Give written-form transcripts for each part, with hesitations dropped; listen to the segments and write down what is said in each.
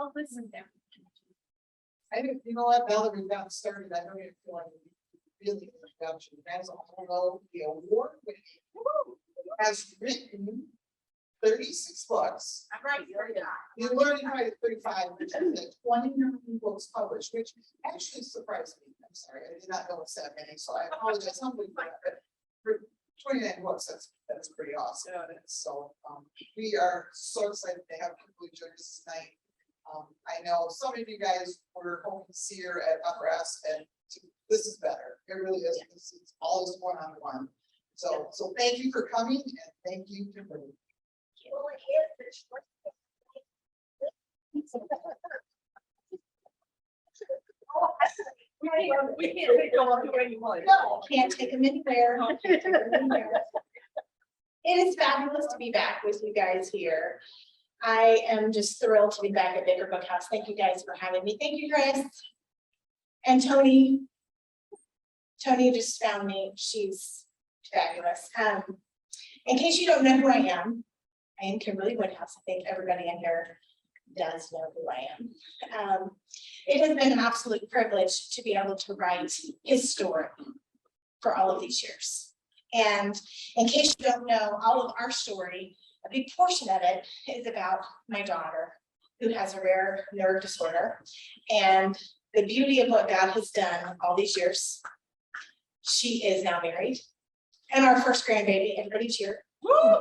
Oh, listen there. I think, you know what, now that we've gotten started, I don't even feel like really introduction. As a whole, the award has written 36 books. I'm right. You learned to write 35, which is 29 books published, which actually surprised me. I'm sorry, I did not know it's that many, so I apologize humbly for that. But for 29 books, that's pretty awesome. So we are so excited to have Kimberley join us tonight. I know some of you guys were hoping to see her at Upper S, and this is better. It really is. It's always one-on-one. So thank you for coming, and thank you, Kimberley. We can't take them anywhere you want. No, can't take them anywhere. It is fabulous to be back with you guys here. I am just thrilled to be back at Baker Woodhouse. Thank you guys for having me. Thank you, Chris. And Tony. Tony just found me. She's fabulous. In case you don't know who I am Kimberley Woodhouse. I think everybody in here does know who I am. It has been an absolute privilege to be able to write his story for all of these years. And in case you don't know all of our story, a big portion of it is about my daughter, who has a rare nerve disorder. And the beauty of what God has done all these years, she is now married. And our first grandbaby, everybody cheer. All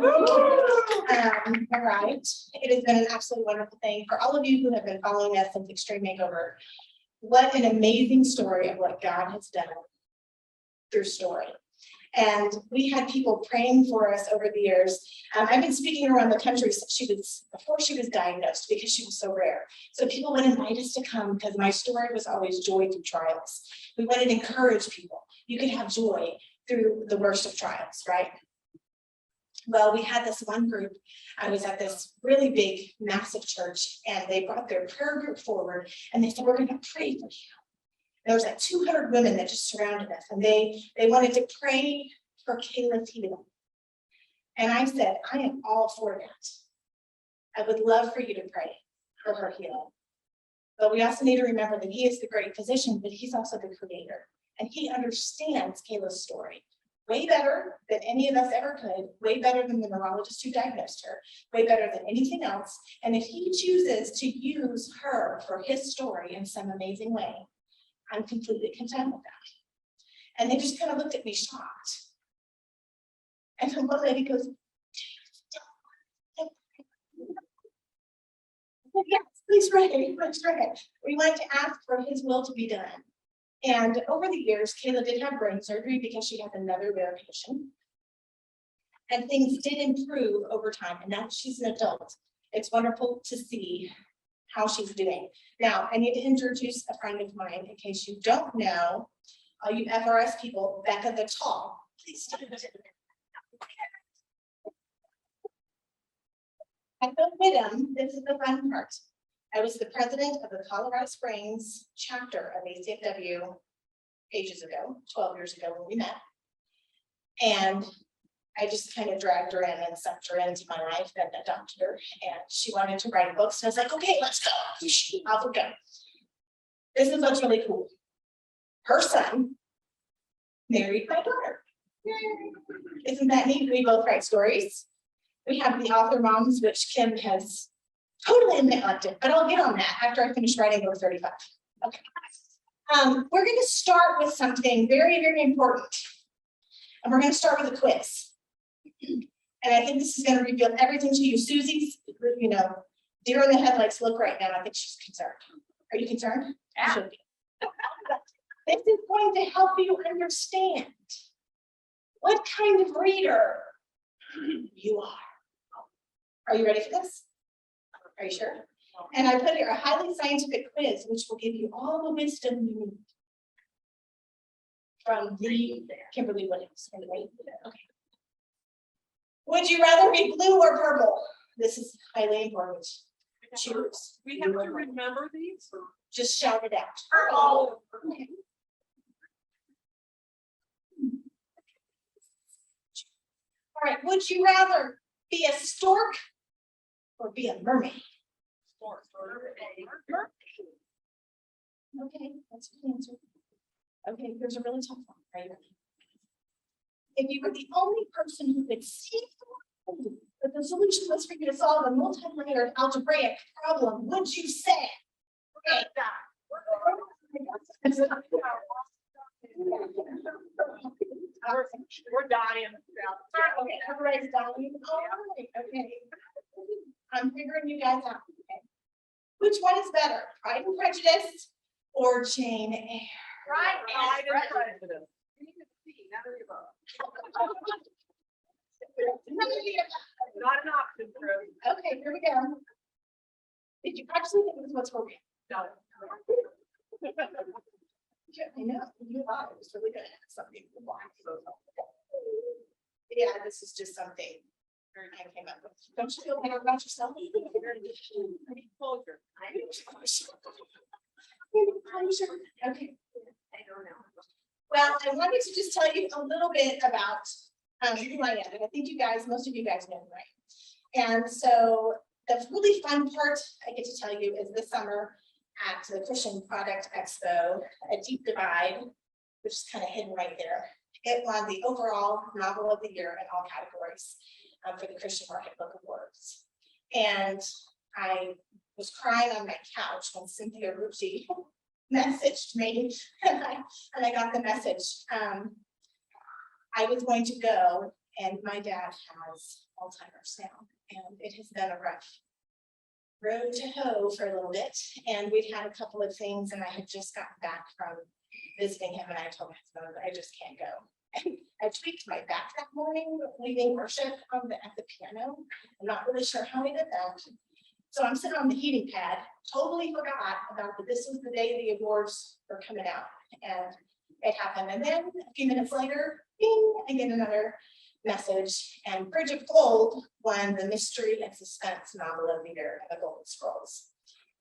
right. It has been an absolutely wonderful thing for all of you who have been following us since Extreme Makeover. What an amazing story of what God has done through story. And we had people praying for us over the years. I've been speaking around the country since before she was diagnosed, because she was so rare. So people would invite us to come because my story was always joy through trials. We wanted to encourage people. You can have joy through the worst of trials, right? Well, we had this one group. I was at this really big, massive church, and they brought their prayer group forward, and they said, we're going to pray for you. There was like 200 women that just surrounded us, and they wanted to pray for Kayla's healing. And I said, I am all for that. I would love for you to pray for her healing. But we also need to remember that he is the great physician, but he's also the creator. And he understands Kayla's story way better than any of us ever could, way better than the neurologist who diagnosed her, way better than anything else. And if he chooses to use her for his story in some amazing way, I'm completely content with that. And they just kind of looked at me shocked. And then one lady goes, yes, please pray, please pray. We want to ask for his will to be done. And over the years, Kayla did have brain surgery because she had another rare condition. And things did improve over time. And now she's an adult. It's wonderful to see how she's doing. Now, I need to introduce a friend of mine in case you don't know, all you FRS people, Becca the Tall. Please stand. I felt with him. This is the fun part. I was the president of the Colorado Springs chapter of ACFW ages ago, 12 years ago when we met. And I just kind of dragged her in and sucked her into my life and adopted her. And she wanted to write a book. So I was like, okay, let's go. Off we go. This is what's really cool. Her son married my daughter. Isn't that neat? We both write stories. We have the author moms, which Kim has totally neglected, but I'll get on that after I finish writing book 35. Okay. We're going to start with something very, very important. And we're going to start with a quiz. And I think this is going to reveal everything to you. Susie's, deer in the headlights look right now. I think she's concerned. Are you concerned? Yeah. This is going to help you understand what kind of reader you are. Are you ready for this? Are you sure? And I put here a highly scientific quiz, which will give you all the wisdom you need. from the Kimberley Woodhouse. Okay. Would you rather be blue or purple? This is highly important. Choose. We have to remember these. Just shout it out. Oh. Okay. All right, would you rather be a stork or be a mermaid? Okay, that's a good answer. Okay, here's a really tough one, right? If you were the only person who could see, but the solution was for you to solve a multi-layered algebraic problem, would you say? Okay. We're dying. Okay, everybody's dying. All right, okay. I'm figuring you guys out. Okay. Which one is better, Pride and Prejudice or Jane Eyre? Pride and Prejudice. You can see, none of the above. Not an option, Drew. Okay, here we go. Did you actually think this was for me? No. Yeah, I know, you thought it was really good. Something. Yeah, this is just something I came up with. Don't you feel better about yourself? Closure. Okay. I don't know. Well, I wanted to just tell you a little bit about who I am, and I think you guys, most of you guys know who I am. And so the really fun part I get to tell you is this summer at the Christian Product Expo, A Deep Divide, which is kind of hidden right there. It won the overall novel of the year in all categories for the Christian Market Book Awards. And I was crying on my couch when Cynthia Rucci messaged me, and I got the message. I was going to go, and my dad has Alzheimer's now, and it has been a rough road to hoe for a little bit, and we'd had a couple of things, and I had just gotten back from visiting him, and I told my husband I just can't go. And I tweaked my back that morning, leaving worship at the piano. I'm not really sure how I did that. So I'm sitting on the heating pad, totally forgot about that this was the day the awards were coming out, and it happened. And then a few minutes later, bing, I get another message, and Bridget Gold won the mystery and suspense novel of the year at the Golden Scrolls,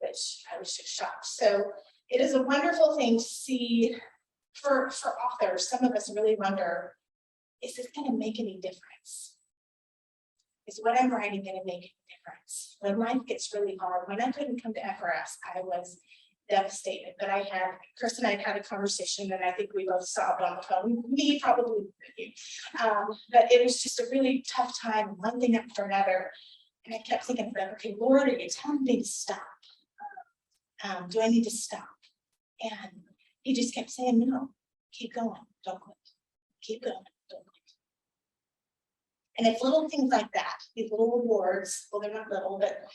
which I was just shocked. So it is a wonderful thing to see for authors. Some of us really wonder, is this going to make any difference? Is what I'm writing going to make a difference? When life gets really hard, when I couldn't come to FRS, I was devastated. But Chris and I had a conversation, and I think we both sobbed on the phone. Me, probably you. But it was just a really tough time, one thing after another. And I kept thinking, okay, Lord, are you telling me to stop? Do I need to stop? And he just kept saying, no, keep going, don't quit. Keep going, don't quit. And it's little things like that, these little awards, well, they're not little, but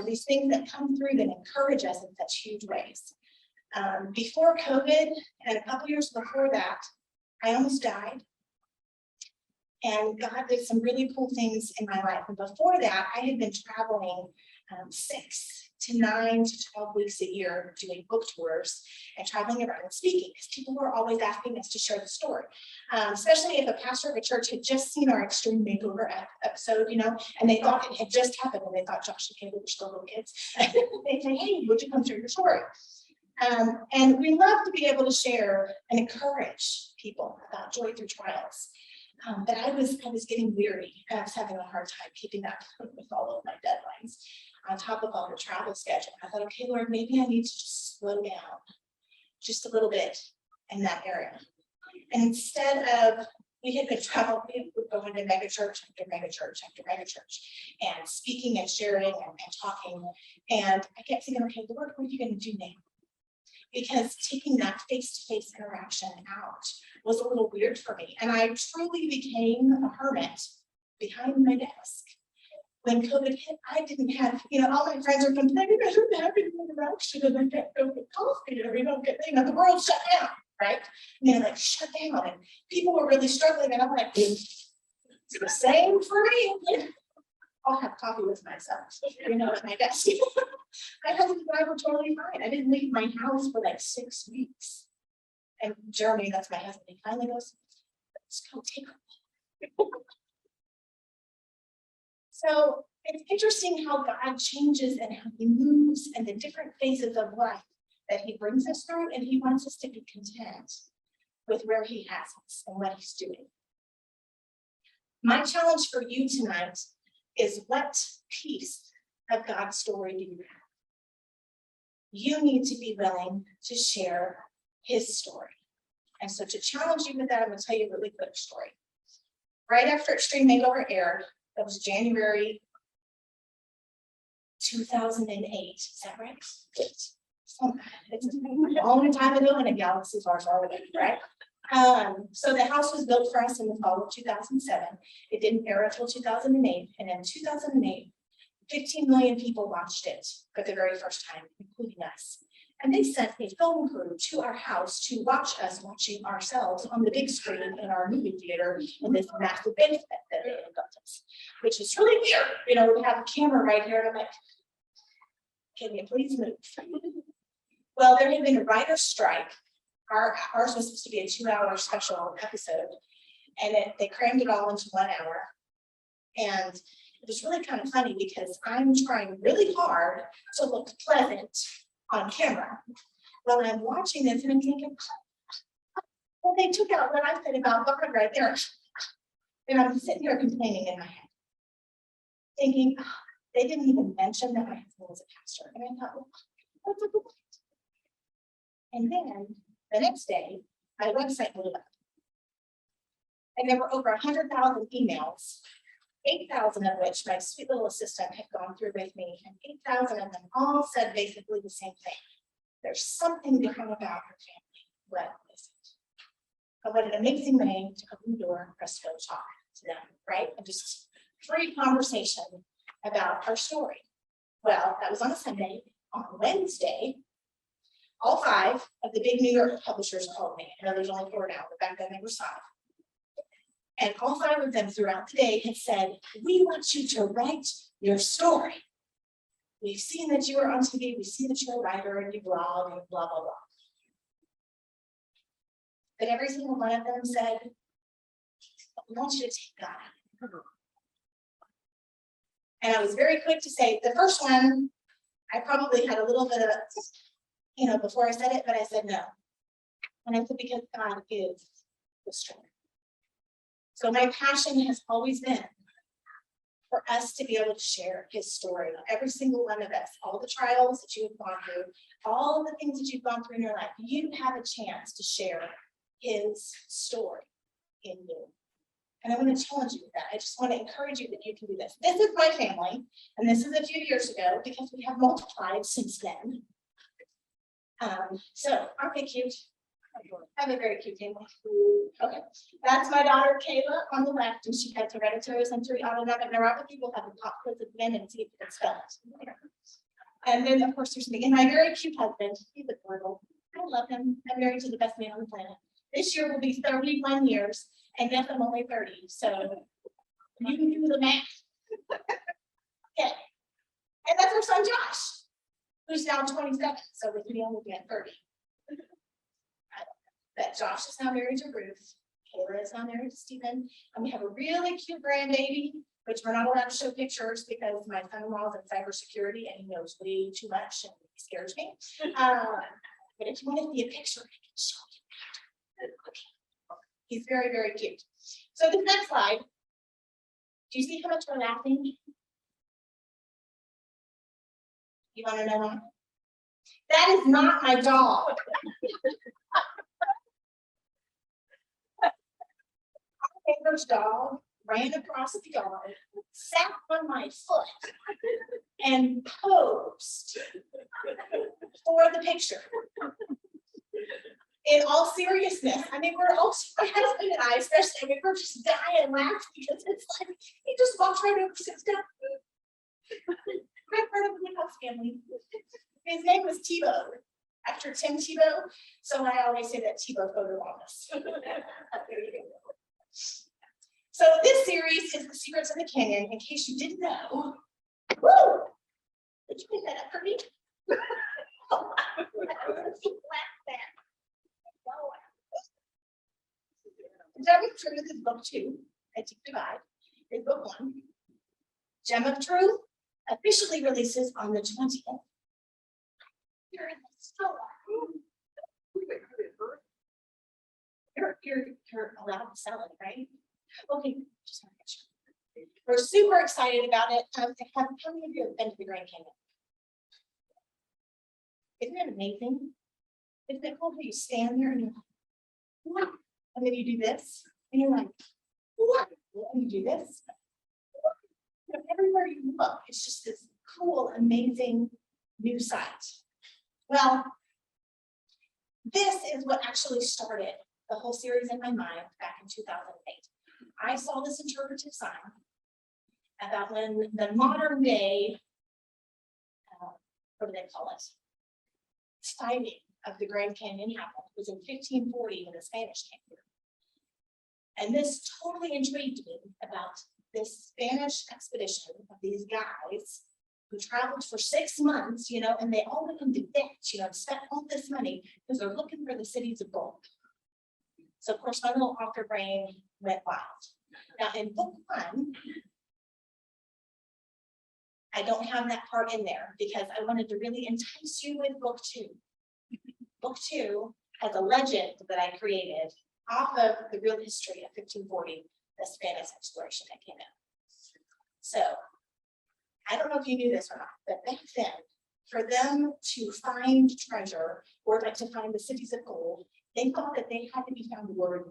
these things that come through that encourage us in such huge ways. Before COVID, and a couple years before that, I almost died. And God did some really cool things in my life. And before that, I had been traveling 6 to 9 to 12 weeks a year doing book tours and traveling around and speaking, because people were always asking us to share the story. Especially if a pastor of a church had just seen our Extreme Makeover episode, and they thought it had just happened, and they thought Josh and Caleb were still little kids. They'd say, hey, would you come share your story? And we love to be able to share and encourage people about joy through trials. But I was getting weary, and I was having a hard time keeping up with all of my deadlines on top of all the travel schedule. I thought, okay, Lord, maybe I need to just slow down just a little bit in that area. And instead of, we had been traveling, we would go into mega church after mega church after mega church and speaking and sharing and talking. And I kept thinking, okay, Lord, what are you going to do now? Because taking that face-to-face interaction out was a little weird for me. And I truly became a hermit behind my desk. When COVID hit, I didn't have, all my friends are complaining, I don't have any interaction, and I can't go get coffee, and we don't get, the world shut down, right? And they're like, shut down, and people were really struggling, and I'm like, it's the same for me. I'll have coffee with myself, at my desk. My husband and I were totally fine. I didn't leave my house for like 6 weeks. And Jeremy, that's my husband, he finally goes, let's go take a walk. So it's interesting how God changes and how he moves and the different phases of life that he brings us through, and he wants us to be content with where he has us and what he's doing. My challenge for you tonight is, what piece of God's story do you have? You need to be willing to share his story. And so to challenge you with that, I'm going to tell you a really quick story. Right after Extreme Makeover aired, that was January 2008. Is that right? It's a long time ago in a galaxy far, far away, right? So the house was built for us in the fall of 2007. It didn't air until 2008. And in 2008, 15 million people watched it for the very first time, including us. And they sent a film crew to our house to watch us watching ourselves on the big screen in our movie theater in this massive basement that they had built us, which is really weird. You know, we have a camera right here, and I'm like, can you please move? Well, there had been a writer's strike. Ours was supposed to be a 2-hour special episode, and they crammed it all into 1 hour. And it was really kind of funny because I'm trying really hard to look pleasant on camera while I'm watching this, and I'm thinking, well, they took out what I said about God right there. And I'm sitting here complaining in my head, thinking, oh, they didn't even mention that my husband was a pastor. And I thought, well, what's up with that? And then the next day, my website blew up. And there were over 100,000 emails, 8,000 of which my sweet little assistant had gone through with me, and 8,000 of them all said basically the same thing. There's something different about her family. What is it? But what an amazing way to open the door and press go talk to them, right? And just free conversation about our story. Well, that was on a Sunday. On Wednesday, all 5 of the big New York publishers called me. I know there's only 4 now, but back then there were 5. And all 5 of them throughout the day had said, we want you to write your story. We've seen that you are on TV, we see that you're a writer and you blog and blah, blah, blah. But every single one of them said, we want you to take God. And I was very quick to say, the first one, I probably had a little bit of, before I said it, but I said no. And I said, because God is the strength. So my passion has always been for us to be able to share his story. Every single one of us, all the trials that you have gone through, all of the things that you've gone through in your life, you have a chance to share his story in you. And I'm going to challenge you with that. I just want to encourage you that you can do this. This is my family, and this is a few years ago because we have multiplied since then. So aren't they cute? I have a very cute family. Okay, that's my daughter Kayla on the left, and she has hereditary sensory autonomic neuropathy. We'll have a pop quiz at the end and see if you can spell it. And then of course there's me and my very cute husband. He's adorable. I love him. I'm married to the best man on the planet. This year will be 31 years, and yes, I'm only 30. So you can do the math. Okay, and that's our son Josh, who's now 27. So with me only being 30. That Josh is now married to Ruth, Kayla is now married to Stephen, and we have a really cute grandbaby, which we're not allowed to show pictures because my son-in-law is in cybersecurity and he knows way too much and he scares me. But if you want to see a picture, I can show you. Okay. He's very, very cute. So the next slide, do you see how much we're laughing? You want to know why? That is not my dog. Neighbor's dog ran across the yard, sat on my foot, and posed for the picture. In all seriousness, I mean, we're all, my husband and I, especially, I mean, we're just dying laughing because it's like he just walks right over, sits down. I'm part of the Woodhouse family. His name was Tebow, after Tim Tebow. So I always say that Tebow photo on us. There you go. So this series is the Secrets of the Canyon. In case you didn't know, woo! Did you pick that up for me? Gem of Truth is book 2, A Deep Divide is book 1. Gem of Truth officially releases on the 20th. You're in the store. You're allowed to sell it, right? Okay, just want to make sure. We're super excited about it. How many of you have been to the Grand Canyon? Isn't it amazing? Isn't it cool how you stand there and you're like, what? And then you do this, and you're like, what? And you do this. You know, everywhere you look, it's just this cool, amazing new site. Well, this is what actually started the whole series in my mind back in 2008. I saw this interpretive sign about when the modern day, what do they call it? Sighting of the Grand Canyon happened was in 1540 when the Spanish came here. And this totally intrigued me about this Spanish expedition of these guys who traveled for 6 months, you know, and they all went into debt, you know, spent all this money because they're looking for the cities of gold. So of course my little author brain went wild. Now in book 1, I don't have that part in there because I wanted to really entice you with book 2. Book 2 has a legend that I created off of the real history of 1540, the Spanish exploration that came in. So I don't know if you knew this or not, but back then, for them to find treasure or like to find the cities of gold, they thought that they had to be found worthy.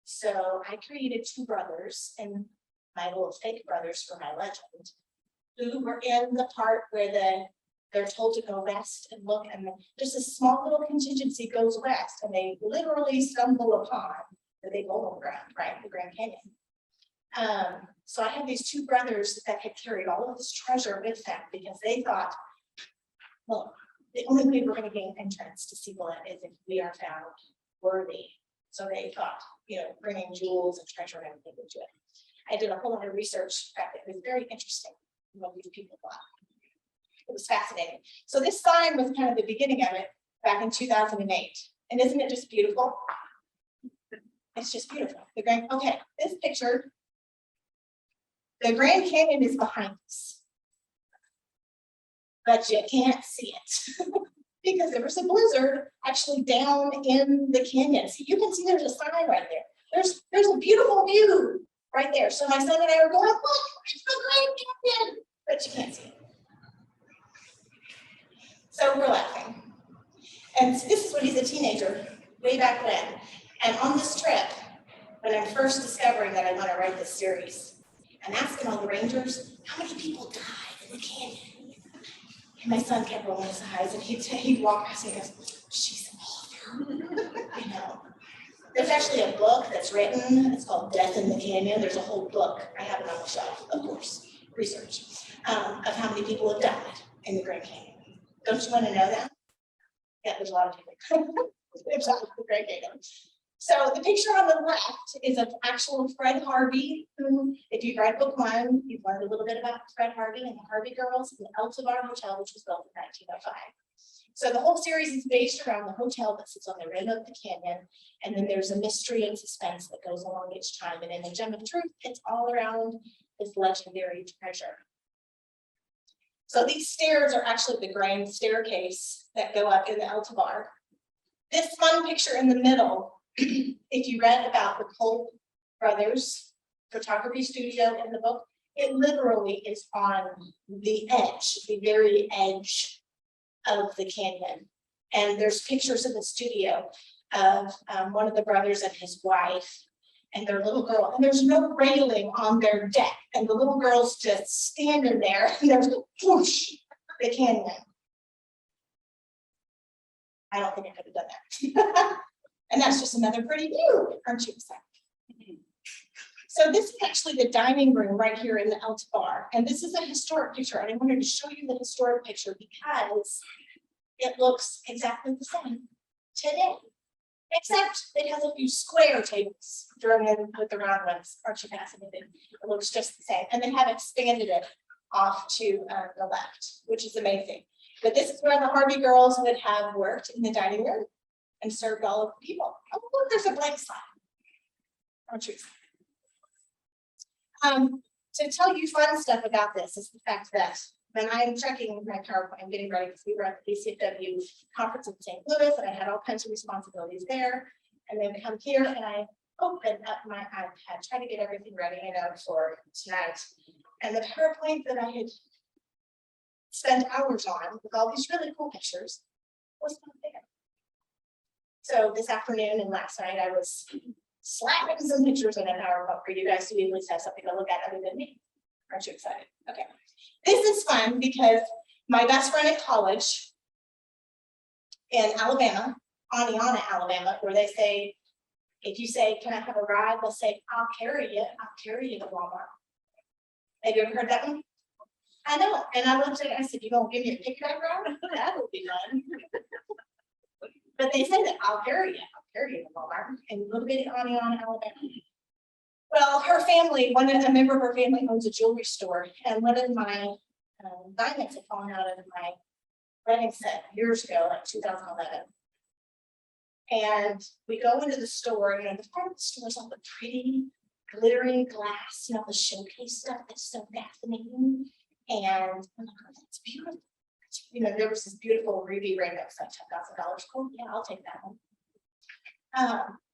So I created 2 brothers and my little fake brothers for my legend, who were in the part where they're told to go west and look, and just a small little contingency goes west, and they literally stumble upon the big old ground, right, the Grand Canyon. So I had these 2 brothers that had carried all of this treasure with them because they thought, well, the only way we're going to gain entrance to Cibola is if we are found worthy. So they thought, you know, bringing jewels and treasure and everything into it. I did a whole lot of research back. It was very interesting what these people thought. It was fascinating. So this sign was kind of the beginning of it back in 2008. And isn't it just beautiful? It's just beautiful. Okay, this picture, the Grand Canyon is behind us, but you can't see it because there was a blizzard actually down in the canyon. So you can see there's a sign right there. There's a beautiful view right there. So my son and I were going, look, it's the Grand Canyon, but you can't see it. So we're laughing. And this is when he's a teenager, way back when. And on this trip, when I'm first discovering that I want to write this series, I'm asking all the rangers, how many people died in the canyon? And my son kept rolling his eyes, and he'd walk past me and goes, she's an author. You know, there's actually a book that's written, it's called Death in the Canyon. There's a whole book, I have it on the shelf, of course, research, of how many people have died in the Grand Canyon. Don't you want to know that? Yeah, there's a lot of people. There's a lot of the Grand Canyon. So the picture on the left is of actual Fred Harvey, who, if you read book 1, you've learned a little bit about Fred Harvey and the Harvey girls in the Eltivar Hotel, which was built in 1905. So the whole series is based around the hotel that sits on the rim of the canyon, and then there's a mystery and suspense that goes along each time. And in the Gem of Truth, it's all around this legendary treasure. So these stairs are actually the grand staircase that go up in the Eltivar. This fun picture in the middle, if you read about the Cole brothers photography studio in the book, it literally is on the edge, the very edge of the canyon. And there's pictures in the studio of one of the brothers and his wife and their little girl, and there's no railing on their deck, and the little girl's just standing there, and there's whoosh, the canyon. I don't think I could have done that. And that's just another pretty view, aren't you excited? So this is actually the dining room right here in the Eltivar, and this is a historic picture, and I wanted to show you the historic picture because it looks exactly the same today. Except it has a few square tables thrown in with the round ones. Aren't you fascinated? It looks just the same. And they have expanded it off to the left, which is amazing. But this is where the Harvey girls would have worked in the dining room and served all of the people. Oh, look, there's a blank slide. aren't you? To tell you fun stuff about this is the fact that when I'm checking my PowerPoint, I'm getting ready because we were at the BCFW conference in St. Louis and I had all kinds of responsibilities there. And then come here and I open up my iPad, trying to get everything ready, for tonight. And the PowerPoint that I had spent hours on with all these really cool pictures was not there. So this afternoon and last night, I was slapping some pictures in a PowerPoint for you guys to at least have something to look at other than me. Aren't you excited? Okay. This is fun because my best friend at college in Alabama, Aniana, Alabama, where they say, if you say, can I have a ride? They'll say, I'll carry you to Walmart. Have you ever heard that one? I know. And I looked at it and I said, you gonna give me a piggyback ride? That would be fun. But they say that I'll carry you to Walmart in little bitty Aniana, Alabama. Well, her family, a member of her family owns a jewelry store, and one of my diamonds had fallen out of my wedding set years ago, like 2011. And we go into the store, the front of the store is all the pretty glittering glass, the showcase stuff that's so fascinating. And I'm like, oh, that's beautiful. There was this beautiful ruby ring that was like $10,000. Oh, yeah, I'll take that one.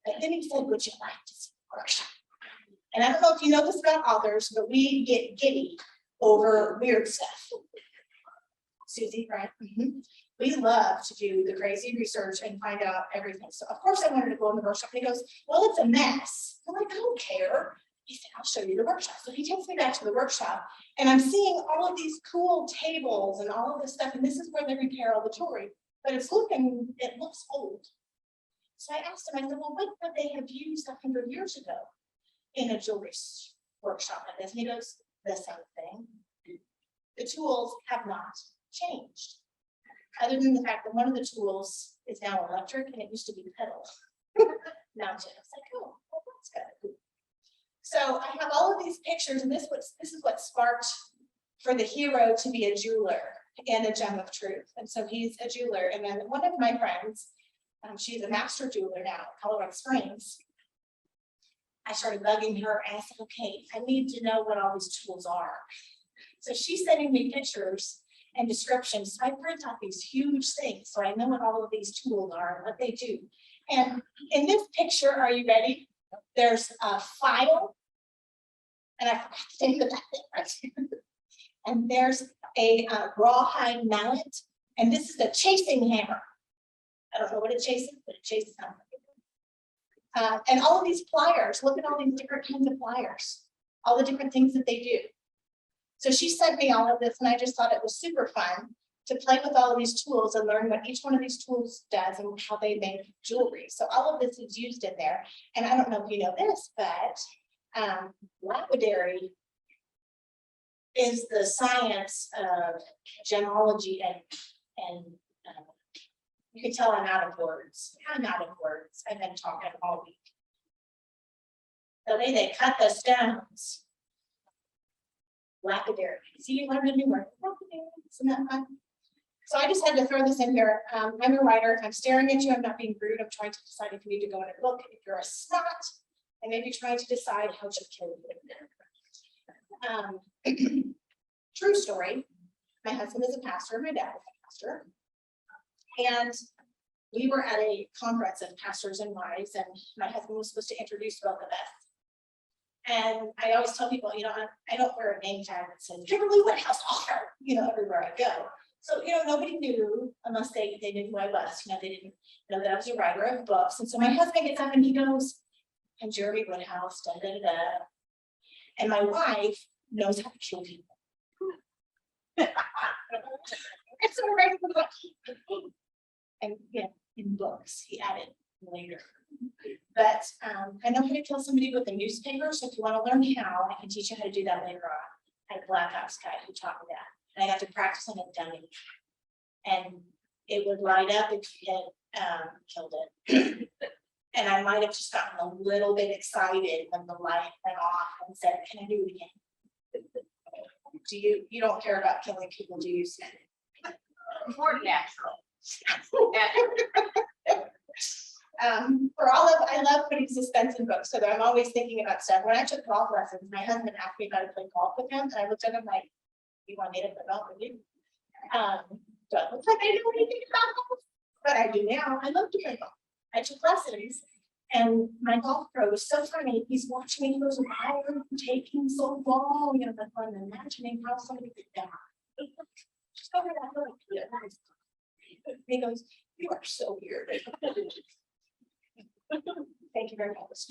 But then he said, would you like to see the workshop? And I don't know if you know this about authors, but we get giddy over weird stuff. Susie, right? Mm-hmm. We love to do the crazy research and find out everything. So of course I wanted to go in the workshop. And he goes, well, it's a mess. I'm like, I don't care. He said, I'll show you the workshop. So he takes me back to the workshop and I'm seeing all of these cool tables and all of this stuff. And this is where they repair all the jewelry, but it looks old. So I asked him, I said, well, what would they have used 100 years ago in a jewelry workshop like this? And he goes, the same thing. The tools have not changed. Other than the fact that one of the tools is now electric and it used to be pedal mounted. I was like, oh, well, that's kind of cool. So I have all of these pictures, and this is what sparked for the hero to be a jeweler and a gem of truth. And so he's a jeweler. And then one of my friends, she's a master jeweler now at Colorado Springs. I started bugging her and I said, okay, I need to know what all these tools are. So she's sending me pictures and descriptions. So I print out these huge things so I know what all of these tools are and what they do. And in this picture, are you ready? There's a file, and I forgot to name of that thing right. And there's a rawhide mallet, and this is a chasing hammer. I don't know what it chases, but it chases something. And all of these pliers, look at all these different kinds of pliers, all the different things that they do. So she sent me all of this, and I just thought it was super fun to play with all of these tools and learn what each one of these tools does and how they make jewelry. So all of this is used in there. And I don't know if you know this, but lapidary is the science of gemology and you can tell I'm out of words. I'm out of words. I've been talking all week. The way they cut the stones. Lapidary. See, you learned a new word. Lapidary. Isn't that fun? So I just had to throw this in here. I'm a writer. If I'm staring at you, I'm not being rude. I'm trying to decide if you need to go in a book. If you're a snot, I may be trying to decide how to kill you. True story. My husband is a pastor. My dad is a pastor. And we were at a conference of pastors and wives, and my husband was supposed to introduce both of us. And I always tell people, I don't wear a name tag that says Kimberley Woodhouse author, everywhere I go. So, nobody knew unless they knew who I was. They didn't know that I was a writer of books. And so my husband gets up and he goes, I'm Jeremy Woodhouse, da da da. And my wife knows how to kill people. And so we're writing the book. And in books, he added later. But I know how to kill somebody with a newspaper. So if you want to learn how, I can teach you how to do that later on. I had a Black Ops guy who taught me that. And I got to practice on a dummy. And it would light up if you had killed it. And I might have just gotten a little bit excited when the light went off and said, can I do it again? You don't care about killing people, do you? More natural. I love putting suspense in books, so that I'm always thinking about stuff. When I took golf lessons, my husband asked me if I would play golf with him, and I looked at him like, you want me to play golf with you? So it looks like I know anything about golf, but I do now. I love to play golf. I took lessons, and my golf pro was so funny. He's watching me, he goes, why are you taking so long? And I'm imagining how somebody could die. Just go over that hill. Yeah, nice. He goes, you are so weird. Thank you very much.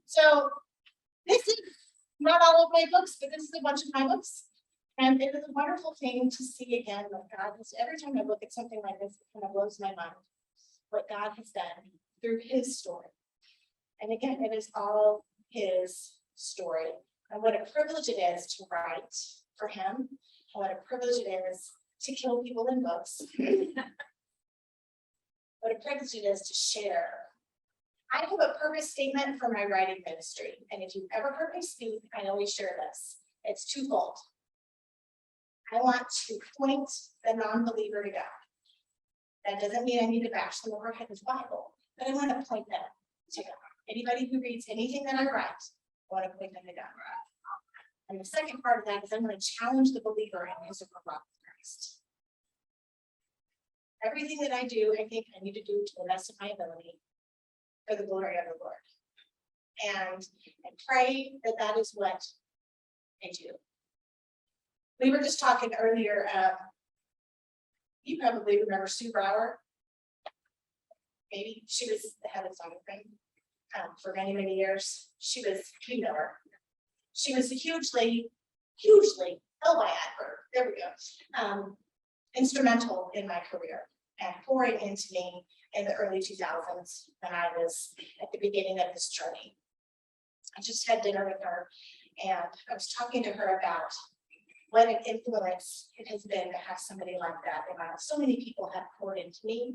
So this is not all of my books, but this is a bunch of my books. And it is a wonderful thing to see again what God has, every time I look at something like this, it kind of blows my mind, what God has done through his story. And again, it is all his story. And what a privilege it is to write for him, and what a privilege it is to kill people in books. What a privilege it is to share. I have a purpose statement for my writing ministry. And if you've ever heard me speak, I always share this. It's twofold. I want to point the non-believer to God. That doesn't mean I need to bash them over his Bible, but I want to point them to God. Anybody who reads anything that I write, I want to point them to God. And the second part of that is I'm going to challenge the believer in his or her walk with Christ. Everything that I do, I think I need to do to the best of my ability for the glory of the Lord. And I pray that that is what I do. We were just talking earlier, you probably remember Sue Brower. Maybe she was the head of Songwriting for many, many years. She was, you know her. She was a hugely, L-Y-Adverb, there we go, instrumental in my career and pouring into me in the early 2000s when I was at the beginning of this journey. I just had dinner with her and I was talking to her about what an influence it has been to have somebody like that. And so many people have poured into me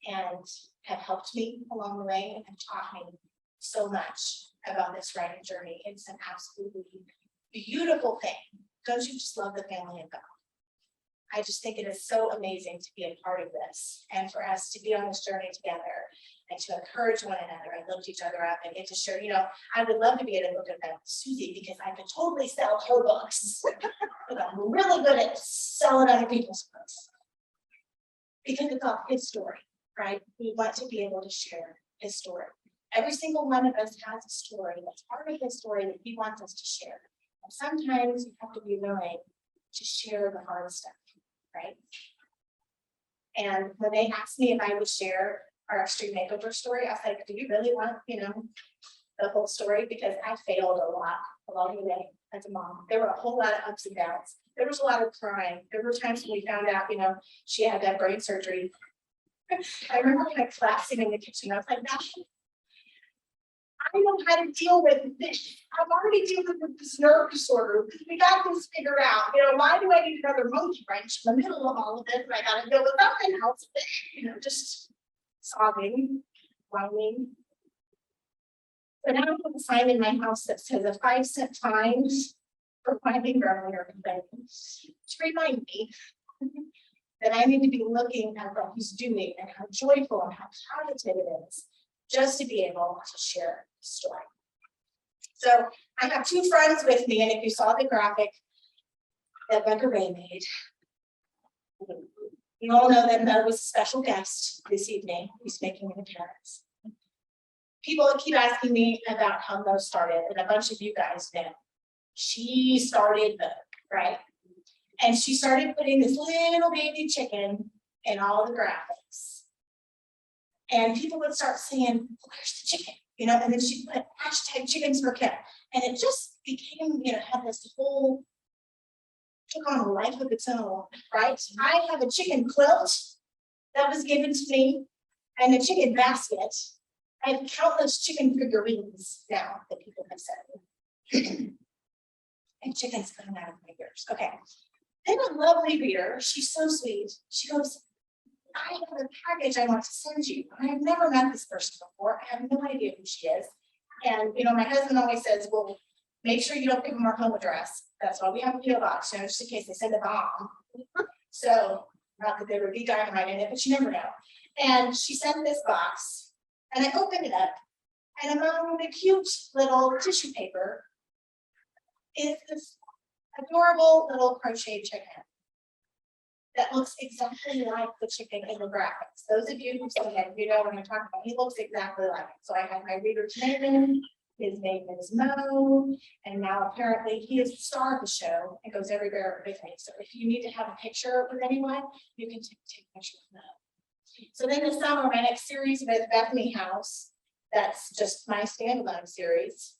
and have helped me along the way and have taught me so much about this writing journey. It's an absolutely beautiful thing. Don't you just love the family of God? I just think it is so amazing to be a part of this and for us to be on this journey together and to encourage one another and lift each other up and get to share. You know, I would love to be at a book event with Susie because I could totally sell her books. I'm really good at selling other people's books because it's all his story, right? We want to be able to share his story. Every single one of us has a story that's part of his story that he wants us to share. And sometimes you have to be willing to share the hard stuff, right? And when they asked me if I would share our extreme makeover story, I was like, do you really want, you know, the whole story? Because I failed a lot along the way as a mom. There were a whole lot of ups and downs. There was a lot of crying. There were times when we found out, you know, she had to have brain surgery. I remember kind of collapsing in the kitchen. I was like, gosh, I know how to deal with this. I'm already dealing with this nerve disorder. We got this figured out. You know, why do I need another monkey wrench in the middle of all of this? And I got to deal with something else. You know, just sobbing, whining. But now I have a sign in my house that says a 5-cent fine for whining or complaining to remind me that I need to be looking at what he's doing and how joyful and how positive it is just to be able to share the story. So I have two friends with me, and if you saw the graphic that Becca Ray made, you all know that Mo was a special guest this evening. He's making an appearance. People keep asking me about how Mo started, and a bunch of you guys know. She started Mo, right? And she started putting this little baby chicken in all the graphics. And people would start saying, where's the chicken? You know, and then she'd put hashtag chickens for Kim. And it just became, you know, had this whole, took on a life of its own, right? I have a chicken quilt that was given to me and a chicken basket. I have countless chicken figurines now that people have said. And chickens coming out of my ears. Okay. Then a lovely reader, she's so sweet. She goes, I have a package I want to send you. I have never met this person before. I have no idea who she is. And, you know, my husband always says, well, make sure you don't give them our home address. That's why we have a PO box, you know, just in case they send a bomb. So, not that there would be dynamite in it, but you never know. And she sent this box, and I opened it up, and among the cute little tissue paper is this adorable little crocheted chicken that looks exactly like the chicken in the graphics. Those of you who've seen it, you know what I'm talking about. He looks exactly like it. So I had my reader's name. His name is Mo, and now apparently he is the star of the show and goes everywhere with me. So if you need to have a picture with anyone, you can take a picture with Mo. So then this summer, my next series with Bethany House, that's just my standalone series.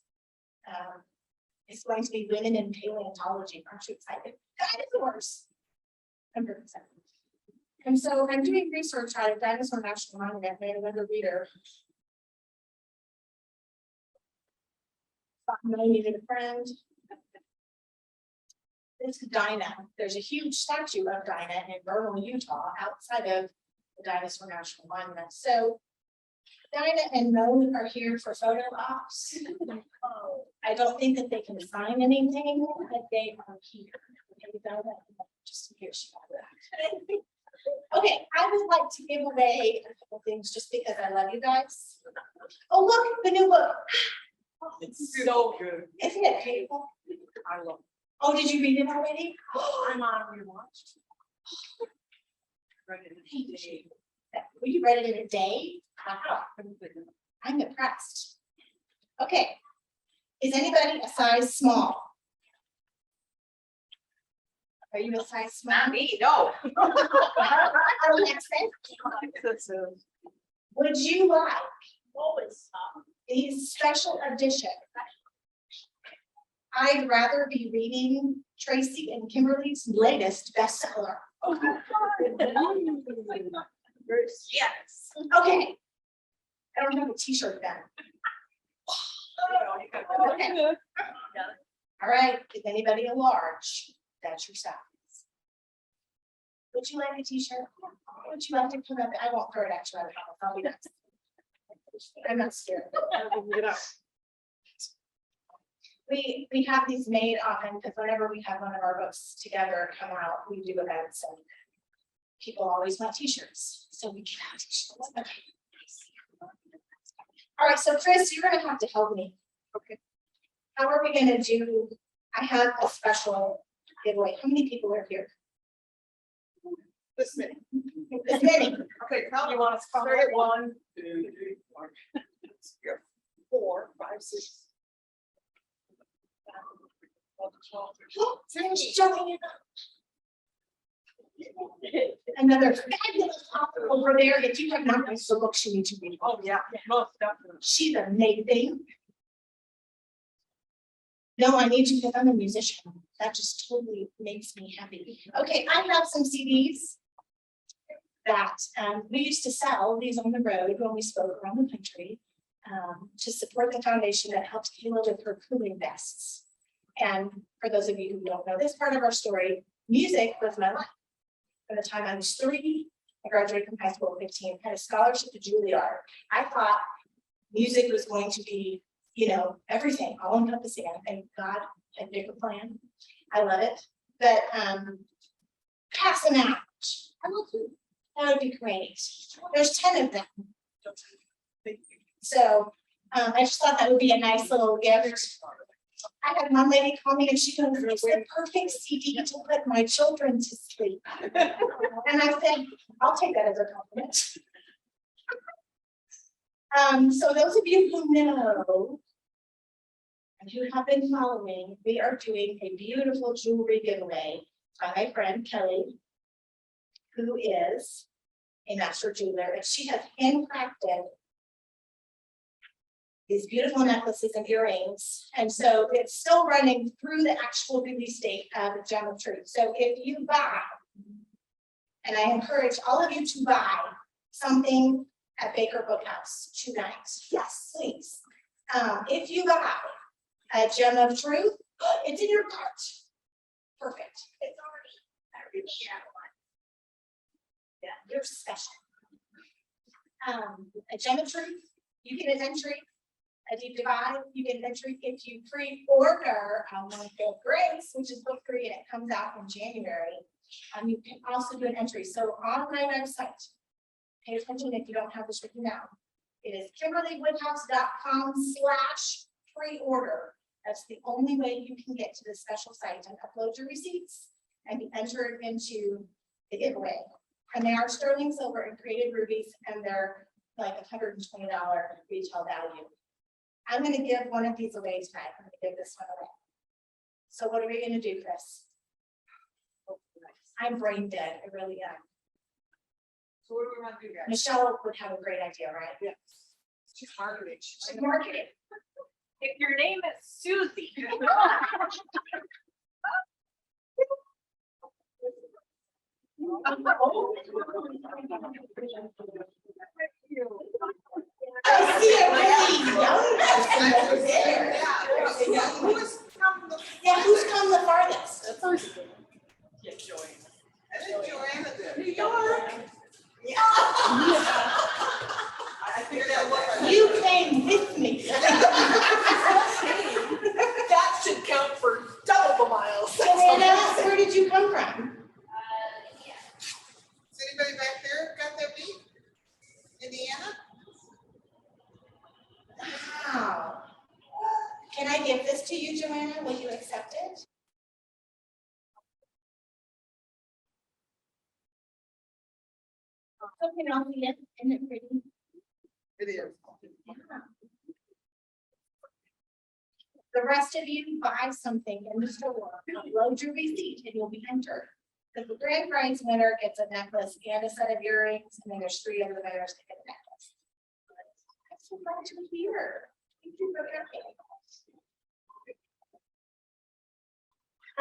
It's going to be Women in Paleontology. Aren't you excited? Dinosaurs. I'm very excited. And so I'm doing research on a Dinosaur National Monument, made another reader. I needed a friend. This is Dinah. There's a huge statue of Dinah in Vernal, Utah, outside of the Dinosaur National Monument. So Dinah and Mo are here for photo ops. I don't think that they can sign anything, but they are here. Okay, Dinah, just in case you got that. Okay, I would like to give away a couple things just because I love you guys. Oh, look, the new book. It's so good. Isn't it painful? I love Oh, did you read it already? it. I'm on rewatch. Read it in a day. Well, you read it in a day? Wow, I'm impressed. Okay. Is anybody a size small? Are you a size small? Not me, no. Alexis, would you like Always. these special edition? I'd rather be reading Tracy and Kimberly's latest bestseller. Yes. Okay. I don't have a t-shirt then. Okay. All right, is anybody a large? That's your size. Would you like a t-shirt? Would you like to come up? I won't throw it at you. I'll be nice. I'm not scared. We have these made often because whenever we have one of our books together come out, we do events and people always want t-shirts. So we give out t-shirts. Okay. All right, so Chris, you're gonna have to help me. Okay. How are we gonna do? I have a special giveaway. How many people are here? This many. This many. Okay, tell you want to start at 1, 2, 3, 4, 4, 5, 6. Finish showing it up. Another fabulous author over there. If you have not read the book, you need to read. Oh, yeah, most definitely. She's amazing. No, I need you because I'm a musician. That just totally makes me happy. Okay, I have some CDs that we used to sell these on the road when we spoke around the country to support the foundation that helped Kayla with her cooling vests. And for those of you who don't know this part of our story, music was my life. From the time I was 3, I graduated from high school at 15, had a scholarship to Juilliard. I thought music was going to be, you know, everything, all encompassing, and God had a bigger plan. I love it. But pass them out. I love you. That would be great. There's 10 of them. So I just thought that would be a nice little gift. I had one lady call me and she goes, "It's the perfect CD to put my children to sleep." And I said, "I'll take that as a compliment." So those of you who know and who have been following, we are doing a beautiful jewelry giveaway by my friend Kelly, who is a master jeweler, and she has handcrafted these beautiful necklaces and earrings. And so it's still running through the actual release date of the Gem of Truth. So if you buy, and I encourage all of you to buy something at Baker Woodhouse tonight. Yes, please. If you buy a Gem of Truth, it's in your cart. Perfect. It's already have one. Yeah, you're special. A Gem of Truth, you get an entry. A deep dive, you get an entry if you pre-order Mayflower Grace, which is book 3, and it comes out in January. You can also do an entry. So on my website, pay attention if you don't have this written down. It is kimberlywoodhouse.com/pre-order. That's the only way you can get to this special site and upload your receipts and be entered into the giveaway. And they are sterling silver and graded rubies, and they're like $120 retail value. I'm gonna give one of these away tonight. I'm gonna give this one away. So what are we gonna do, Chris? I'm brain dead, I really am. So what do we want to do, guys? Michelle would have a great idea, right? Yes. She's marketing. She's marketing. If your name is Susie. I see a really young person over there. Yeah, who's come the farthest? Yeah, Joanne. I think Joanna did. New York. I figured out what. You came with me. That should count for double the miles. Joanna, where did you come from? Is anybody back there got that beat? Indiana? Wow. Can I give this to you, Joanna? Will you accept it? Okay, I'll read it. Isn't it pretty? It is. Yeah. The rest of you buy something in the store, upload your receipt, and you'll be entered. Because the grand prize winner gets a necklace and a set of earrings, and then there's 3 other winners that get a necklace. I'm so glad you're here. Thank you for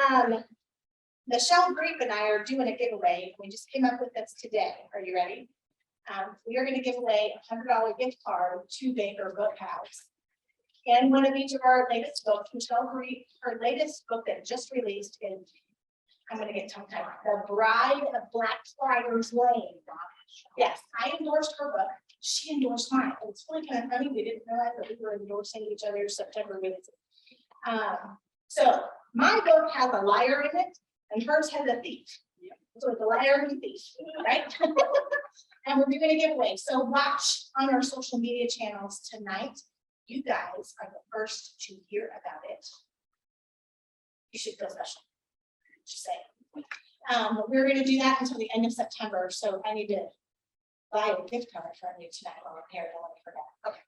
coming. Michelle Grief and I are doing a giveaway. We just came up with this today. Are you ready? We are going to give away a $100 gift card to Baker Woodhouse. And one of each of our latest books, Michelle Grief, her latest book that just released is, I'm going to get tongue tied, The Bride of Blackfriars Lane. Yes, I endorsed her book. She endorsed mine. It's really kind of funny. We didn't realize that we were endorsing each other September meetings. So my book has a liar in it, and hers has a thief. So it's a liar and a thief, right? And we're doing a giveaway. So watch on our social media channels tonight. You guys are the first to hear about it. You should feel special. Just say. We're going to do that until the end of September. So I need to buy a gift card from you tonight while I'm here. Don't let me forget. Okay.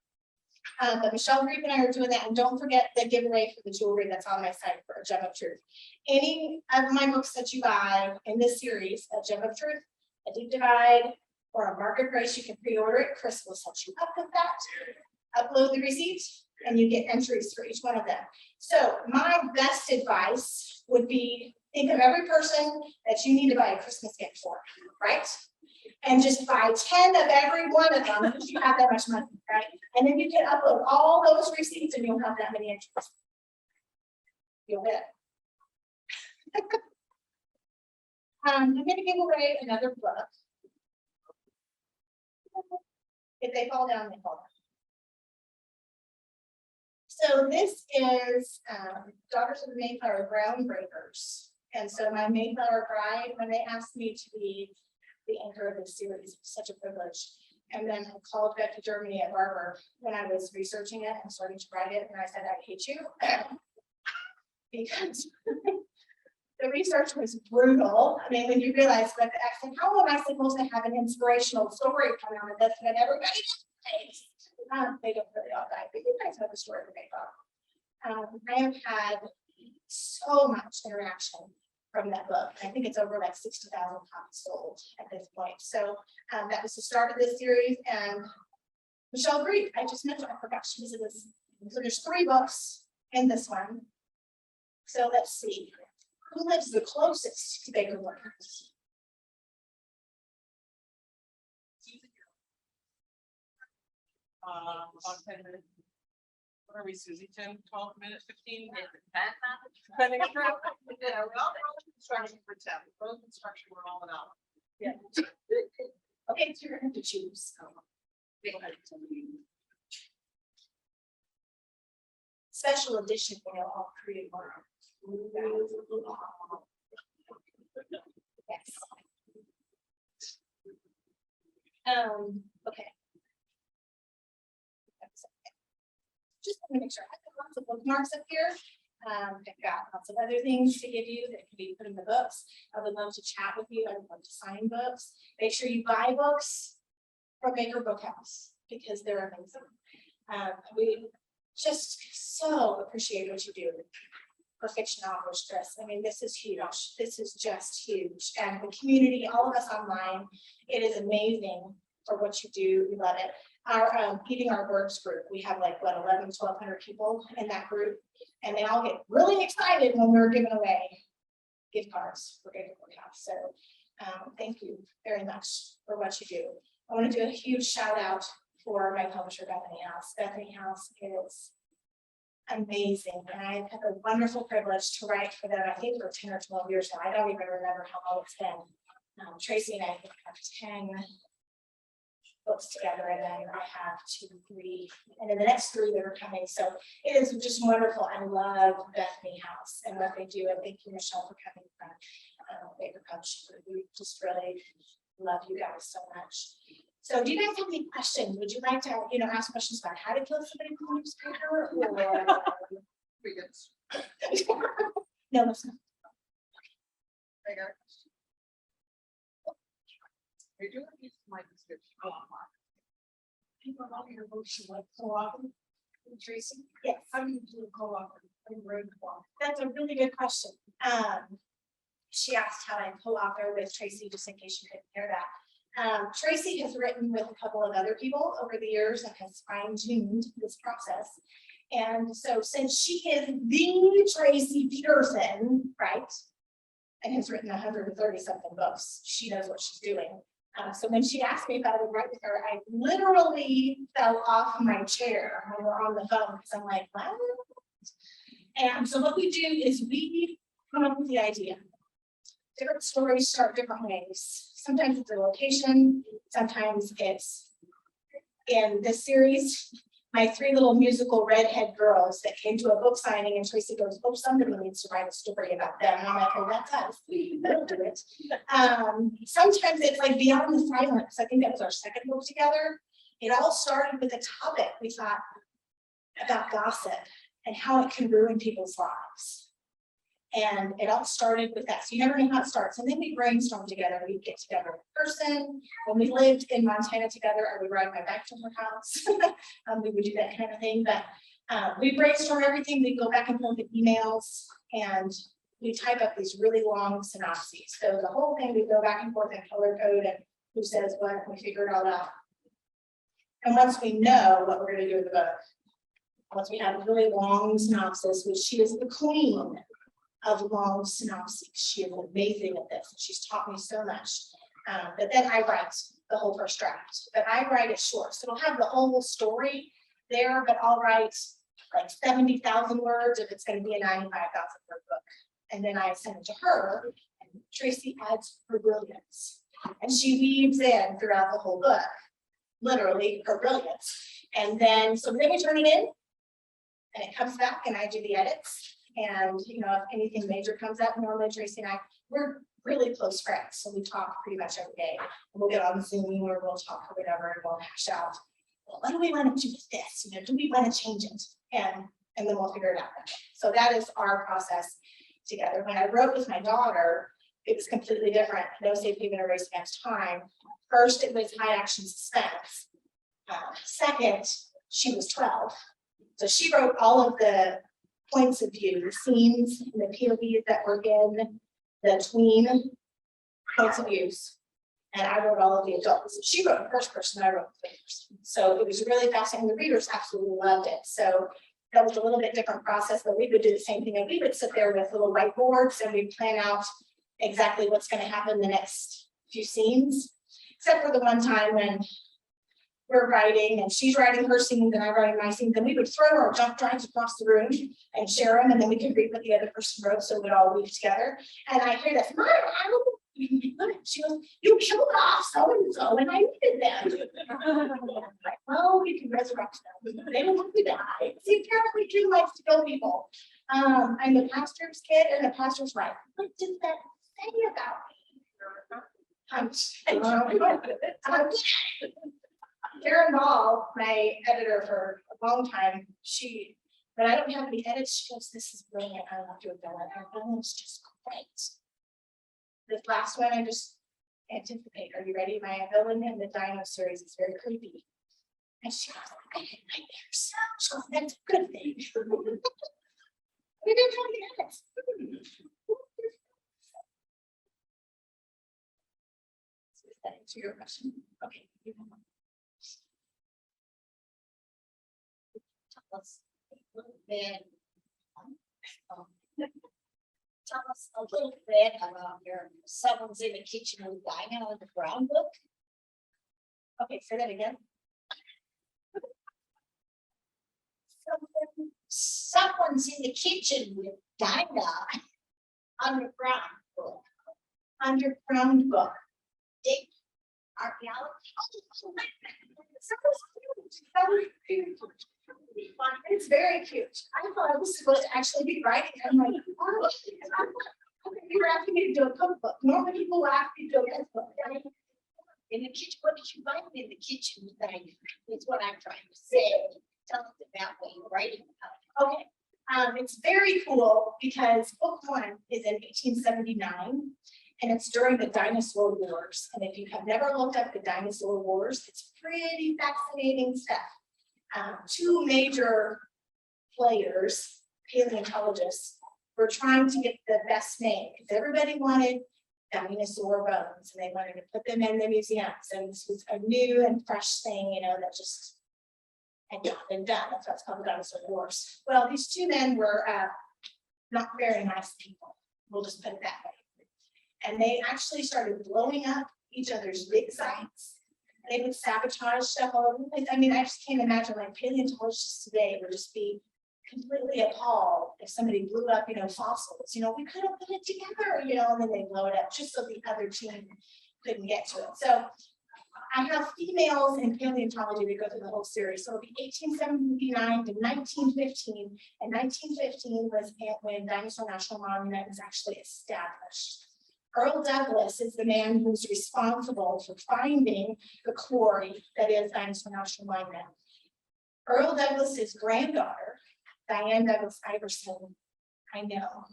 But Michelle Grief and I are doing that. And don't forget the giveaway for the jewelry that's on my site for a Gem of Truth. Any of my books that you buy in this series, a Gem of Truth, a Deep Divide, or a market price, you can pre-order it. Chris will set you up with that. Upload the receipt and you get entries for each one of them. So my best advice would be think of every person that you need to buy a Christmas gift for, right? And just buy 10 of every one of them because you have that much money, right? And then you can upload all those receipts and you'll have that many entries. You'll get it. I'm going to give away another book. If they fall down, they fall down. So this is Daughters of the Mayflower Groundbreakers. And so my Mayflower bride, when they asked me to be the anchor of this series, it was such a privilege. And then I called back to Germany at Barber when I was researching it and starting to write it. And I said, I hate you. Because the research was brutal. I mean, when you realize what the accent, how am I supposed to have an inspirational story come out of this when everybody dies? They don't really all die, but you guys know the story of Mayflower. I have had so much interaction from that book. I think it's over like 60,000 copies sold at this point. So that was the start of this series. And Michelle Grief, I just mentioned, I forgot she was in this. So there's 3 books in this one. So let's see. Who lives the closest to Baker Woodhouse? About 10 minutes. What are we, Susie? 10, 12 minutes, 15? Depending on traffic. Yeah, we're all construction for 10. Road construction, we're all in out. Yeah. Okay, so you're going to have to choose. Special edition, you know, all created one. Yes. Okay. Just want to make sure I have lots of bookmarks up here. I've got lots of other things to give you that can be put in the books. I would love to chat with you. I would love to sign books. Make sure you buy books from Maker Woodhouse because they're amazing. We just so appreciate what you do for fiction authors, Chris. I mean, this is huge. This is just huge. And the community, all of us online, it is amazing for what you do. We love it. Our Eating Our Words group, we have like what 1,100 people in that group, and they all get really excited when we're giving away gift cards for Maker Woodhouse. So thank you very much for what you do. I want to do a huge shout out for my publisher, Bethany House. Bethany House is amazing, and I've had the wonderful privilege to write for them, I think for 10 or 12 years now. I don't even remember how long it's been. Tracy and I think have 10 books together, and then I have 2, 3, and then the next 3 that are coming. So it is just wonderful. I love Bethany House and what they do, and thank you, Michelle, for coming from Baker Punch. We just really love you guys so much. So do you guys have any questions? Would you like to, ask questions about how to kill somebody from the newspaper, or no, let's not. I got a question. You're doing these my description. People are not your books like co-op. Tracy? Yes. How do you do a co-op? That's a really good question. She asked how I co-author with Tracy, just in case you couldn't hear that. Tracy has written with a couple of other people over the years and has fine-tuned this process. And so since she is the Tracy Peterson, right, and has written 130 something books, she knows what she's doing. So when she asked me if I would write with her, I literally fell off my chair when we're on the phone because I'm like, what? And so what we do is we come up with the idea. Different stories start different ways. Sometimes it's a location, sometimes it's in this series. My 3 little musical redhead girls that came to a book signing, and Tracy goes, oh, somebody needs to write a story about them. And I'm like, oh, that's us. We'll do it. Sometimes it's like Beyond the Silence. I think that was our second book together. It all started with a topic we thought about gossip and how it can ruin people's lives. And it all started with that. So you never know how it starts. And then we brainstorm together. We get together in person. When we lived in Montana together, I would ride my bike to her house. We would do that kind of thing. But we brainstorm everything. We go back and forth with emails, and we type up these really long synopses. So the whole thing, we go back and forth in color code and who says what, and we figure it all out. And once we know what we're going to do with the book, once we have a really long synopsis, which she is the queen of long synopses. She is amazing at this. She's taught me so much. But then I write the whole first draft, but I write it short. So it'll have the whole story there, but I'll write like 70,000 words if it's going to be a 95,000 word book. And then I send it to her, and Tracy adds her brilliance. And she weaves in throughout the whole book, literally her brilliance. And then, so then we turn it in, and it comes back, and I do the edits. And, if anything major comes up, normally Tracy and I, we're really close friends. So we talk pretty much every day. And we'll get on Zoom or we'll talk or whatever, and we'll hash out, well, what do we want to do with this? Do we want to change it? And then we'll figure it out. So that is our process together. When I wrote with my daughter, it was completely different. No Safe Haven, A Race Against Time. First, it was high action suspense. Second, she was 12. So she wrote all of the points of view, the scenes, and the POVs that were in the tween points of views. And I wrote all of the adults. She wrote the first person, I wrote the third person. So it was really fascinating. The readers absolutely loved it. So that was a little bit different process, but we would do the same thing. And we would sit there with little whiteboards and we'd plan out exactly what's going to happen in the next few scenes, except for the one time when we're writing and she's writing her scenes and I'm writing my scenes, and we would throw our jump drives across the room and share them, and then we could read what the other person wrote, so we'd all weave together. And I hear this, Mom, she goes, you killed off so-and-so, and I needed them. Like, well, we can resurrect them. They don't want to die. See, apparently Jim likes to kill people. I'm the pastor's kid and the pastor's wife. What does that say about me? Karen Ball, my editor for a long time, but I don't have any edits. She goes, "This is brilliant. I love your villain. Her villain's just great." This last one, I just anticipate. Are you ready? My villain in the Dino series is very creepy. And she goes, "I had nightmares." She goes, "That's a good thing." We didn't have any edits. Does that answer your question? Okay. Tell us a little bit. Tell us a little bit about your Someone's in the Kitchen with Dino in the Brown book. Okay, say that again. Someone's in the Kitchen with Dino underground book. Underground book. Dig archaeology. It's very cute. I thought I was supposed to actually be writing. I'm like, oh, you were asking me to do a cookbook. Normally people will ask me to do a cookbook. In the kitchen, what did you find in the kitchen with Dino? That's what I'm trying to say. Tell us about what you're writing about. Okay, it's very cool because book one is in 1879 and it's during the Dinosaur Wars. And if you have never looked up the Dinosaur Wars, it's pretty fascinating stuff. Two major players, paleontologists, were trying to get the best name because everybody wanted dinosaur bones and they wanted to put them in the museums. And this was a new and fresh thing, you know, that just had not been done. That's what's called the Dinosaur Wars. Well, these two men were not very nice people. We'll just put it that way. And they actually started blowing up each other's dig sites. They would sabotage stuff all over the place. I mean, I just can't imagine like paleontologists today would just be completely appalled if somebody blew up, you know, fossils. You know, we could have put it together, you know, and then they blow it up just so the other team couldn't get to it. So I have females in paleontology that go through the whole series. So it'll be 1879 to 1915. And 1915 was when Dinosaur National Monument was actually established. Earl Douglas is the man who's responsible for finding the quarry that is Dinosaur National Monument. Earl Douglas's granddaughter, Diane Douglas Iverson, I know.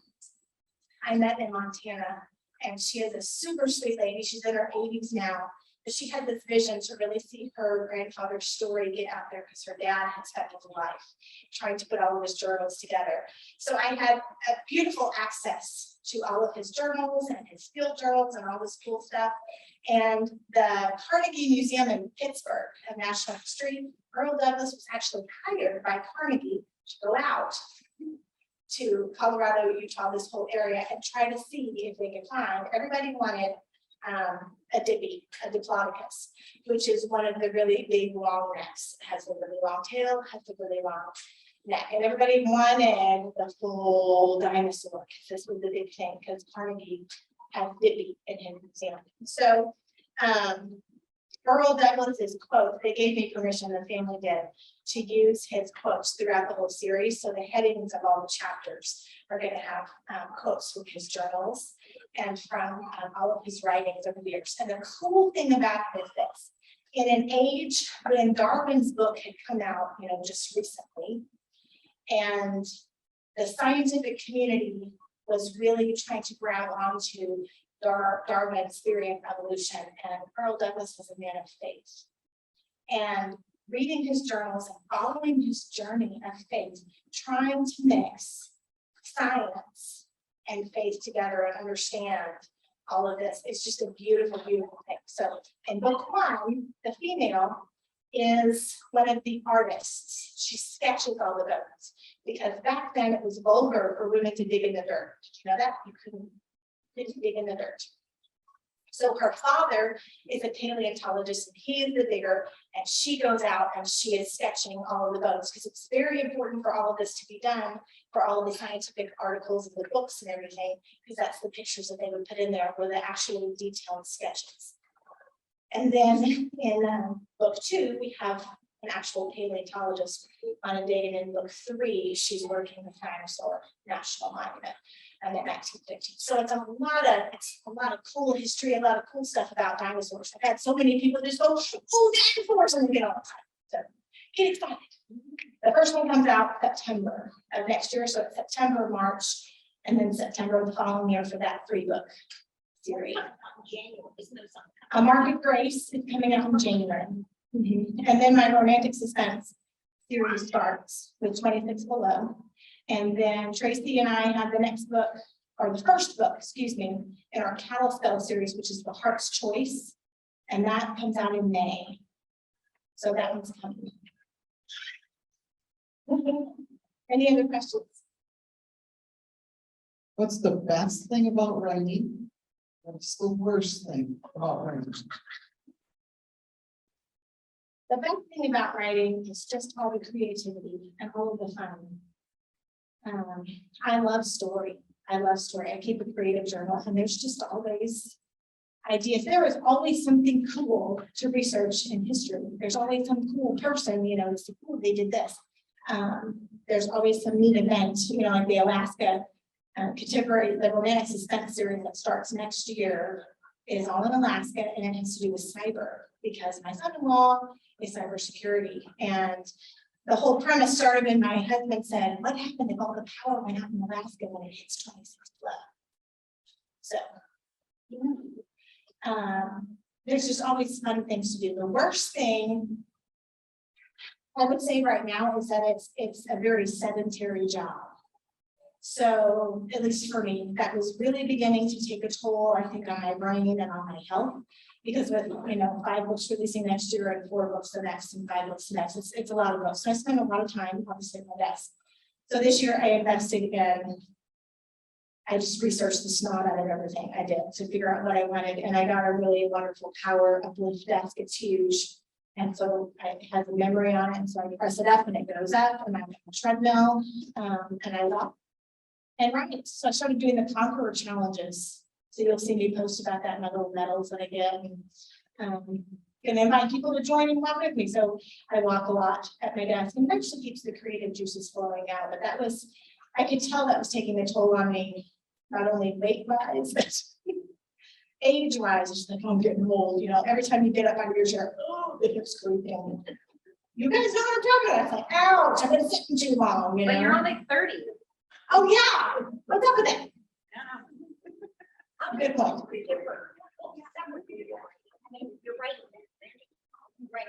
I met in Montana, and she is a super sweet lady. She's in her 80s now, but she had this vision to really see her grandfather's story get out there because her dad had spent his life trying to put all of his journals together. So I had a beautiful access to all of his journals and his field journals and all this cool stuff. And the Carnegie Museum in Pittsburgh of National History, Earl Douglas was actually hired by Carnegie to go out to Colorado, Utah, this whole area, and try to see if they could find. Everybody wanted a diplodocus, which is one of the really big long necks. It has a really long tail, has a really long neck, and everybody wanted the full dinosaur because this was the big thing because Carnegie has Dippy in his museum. So Earl Douglas's quote, they gave me permission, the family did, to use his quotes throughout the whole series. So the headings of all the chapters are going to have quotes from his journals and from all of his writings over the years. And the cool thing about it is this: in an age when Darwin's book had come out, you know, just recently, and the scientific community was really trying to grab onto Darwin's theory of evolution, and Earl Douglas was a man of faith. And reading his journals and following his journey of faith, trying to mix science and faith together and understand all of this, it's just a beautiful, beautiful thing. So in book one, the female is one of the artists. She sketches all the bones because back then it was vulgar for women to dig in the dirt. Did you know that? You couldn't dig in the dirt. So her father is a paleontologist and he is the digger, and she goes out and she is sketching all of the bones because it's very important for all of this to be done, for all of the scientific articles and the books and everything, because that's the pictures that they would put in there were the actually detailed sketches. And then in book two, we have an actual paleontologist on a day, and in book 3, she's working with Dinosaur National Monument and in 1950. So it's a lot of cool history, a lot of cool stuff about dinosaurs. I've had so many people just go, oh, dinosaurs, and they get all excited. So get excited. The first one comes out September of next year, so it's September, March, and then September of the following year for that 3-book series. Market Grace is coming out in January. And then my romantic suspense series starts with 26 Below. And then Tracy and I have the next book, or the first book, excuse me, in our Kalispell series, which is The Heart's Choice. And that comes out in May. So that one's coming. Any other questions? What's the best thing about writing? What's the worst thing about writing? The best thing about writing is just all the creativity and all of the fun. I love story. I keep a creative journal, and there's just always ideas. There is always something cool to research in history. There's always some cool person, to say, oh, they did this. There's always some neat event, like the Alaska contemporary, the romantic suspense series that starts next year is all in Alaska, and it has to do with cyber, because my son-in-law is cybersecurity. And the whole premise started when my husband said, what happened if all the power went out in Alaska when it hits 26 below? So there's just always fun things to do. The worst thing I would say right now is that it's a very sedentary job. So at least for me, that was really beginning to take a toll, I think, on my brain and on my health. Because with 5 books releasing next year and 4 books the next and 5 books the next, it's a lot of books. So I spend a lot of time obviously at my desk. So this year I invested in, I just researched the snot out of everything I did to figure out what I wanted. And I got a really wonderful power uplift desk. It's huge. And so it has a memory on it. And so I press it up and it goes up, and I'm on a treadmill, and I walk and write. So I started doing the Conqueror challenges. So you'll see me post about that in my little medals that I get, and invite people to join and walk with me. So I walk a lot at my desk, and that actually keeps the creative juices flowing out. But that was, I could tell that was taking a toll on me, not only weight-wise, but age-wise. It's like, I'm getting old. Every time you get up out of your chair, oh, it looks creeping. You guys know what I'm talking about. It's like, ouch, I've been sitting too long. But you're only 30. Oh yeah, what's up with that? Good point. You're right. Right.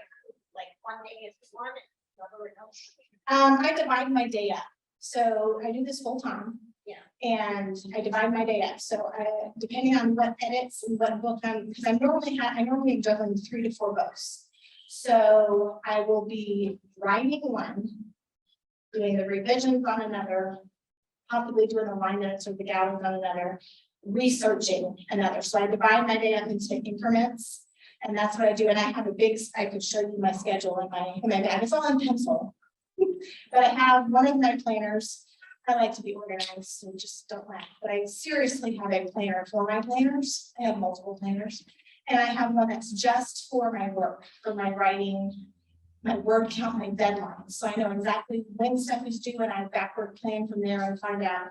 Like one day is one, another else. I divide my day up. So I do this full time. Yeah. And I divide my day up. So depending on what edits and what book because I normally am juggling 3 to 4 books. So I will be writing one, doing the revisions on another, possibly doing the line notes or the gallons on another, researching another. So I divide my day up into increments, and that's what I do. And I have I could show you my schedule in my bag. It's all in pencil, but I have one of my planners. I like to be organized, so just don't laugh. But I seriously have a planner for my planners. I have multiple planners, and I have one that's just for my work, for my writing, my word count, my deadlines. So I know exactly when stuff is due, and I backward plan from there and find out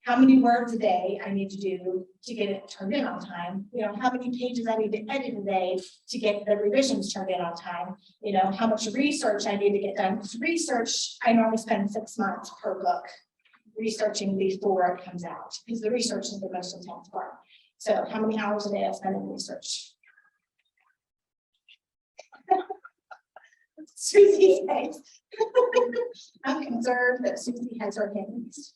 how many words a day I need to do to get it turned in on time. How many pages I need to edit a day to get the revisions turned in on time. How much research I need to get done. Because research, I normally spend 6 months per book researching before it comes out, because the research is the most intense part. So how many hours a day I spend in research? Susie's face. I'm concerned that Susie has her hands.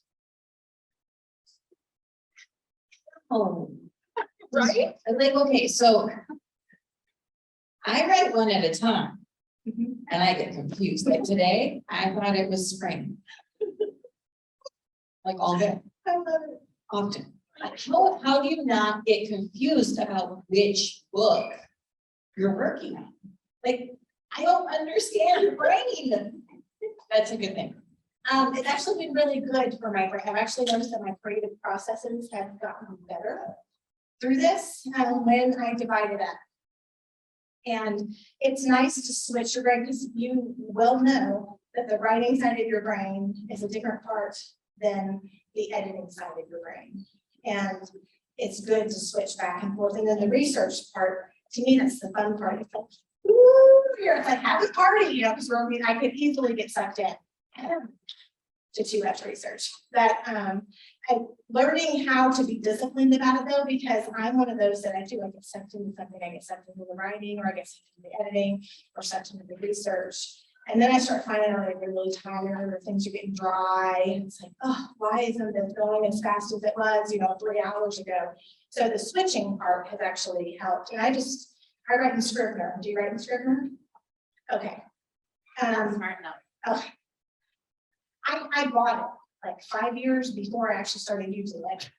Oh, Right? like, okay, so I write one at a time and I get confused. Like today, I thought it was spring. Like all day, I love it. often. Like, how do you not get confused about which book you're working on? Like, I don't understand your brain. That's a good thing. It's actually been really good for my brain. I've actually noticed that my creative processes have gotten better through this when I divide it up. And it's nice to switch your brain because you will know that the writing side of your brain is a different part than the editing side of your brain. And it's good to switch back and forth. And then the research part, to me, that's the fun part. It's like, ooh, it's like happy party, you know, because I could easily get sucked in to too much research. But I'm learning how to be disciplined about it though, because I'm one of those that I get sucked into something, I get sucked into the writing, or I get sucked into the editing, or sucked into the research. And then I start finding out like, I'm really tired, or things are getting dry. And it's like, oh, why isn't this going as fast as it was, 3 hours ago? So the switching part has actually helped. And I write in Scrivener. Do you write in Scrivener? Okay. Smart enough. Okay. I bought it like 5 years before I actually started using it.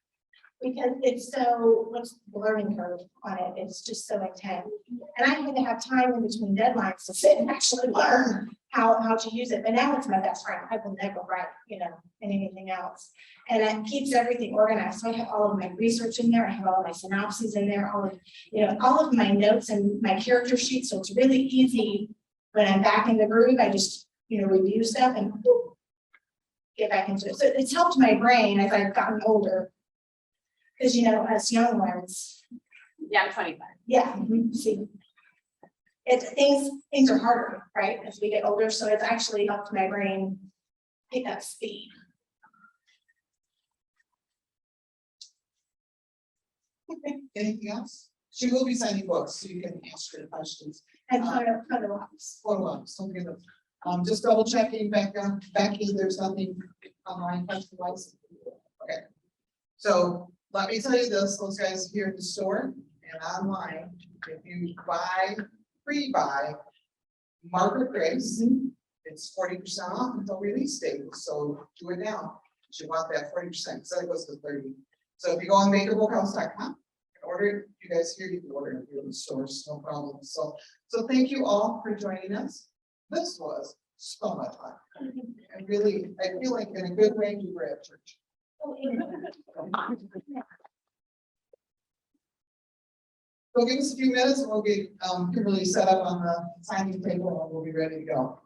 Because it's so, what's the learning curve on it? It's just so intense. And I had to have time in between deadlines to sit and actually learn how to use it. But now it's my best friend. I will never write, in anything else. And it keeps everything organized. So I have all of my research in there. I have all of my synopses in there, all of my notes and my character sheets. So it's really easy when I'm back in the groove. I just, review stuff and whoop, get back into it. So it's helped my brain as I've gotten older. Because, us young ones. Yeah, I'm 25. Yeah, see. Things are harder, right, as we get older, so it's actually helped my brain pick up speed. Anything else? She will be signing books, so you can ask her questions. And photo ops. Follow-ups, don't give them. Just double checking Becky, there's nothing online question wise. Okay. So let me tell you this, those guys here in the store and online, if you pre-buy Margaret Grace, it's 40% off until release date. So do it now. You want that 40%, so it goes to 30. So if you go on makeabookhouse.com and order it, you guys here, you can order it in the stores, no problem. So thank you all for joining us. This was so much fun. I feel like in a good way we were at church. So give us a few minutes and we'll get Kimberley set up on the signing table and we'll be ready to go.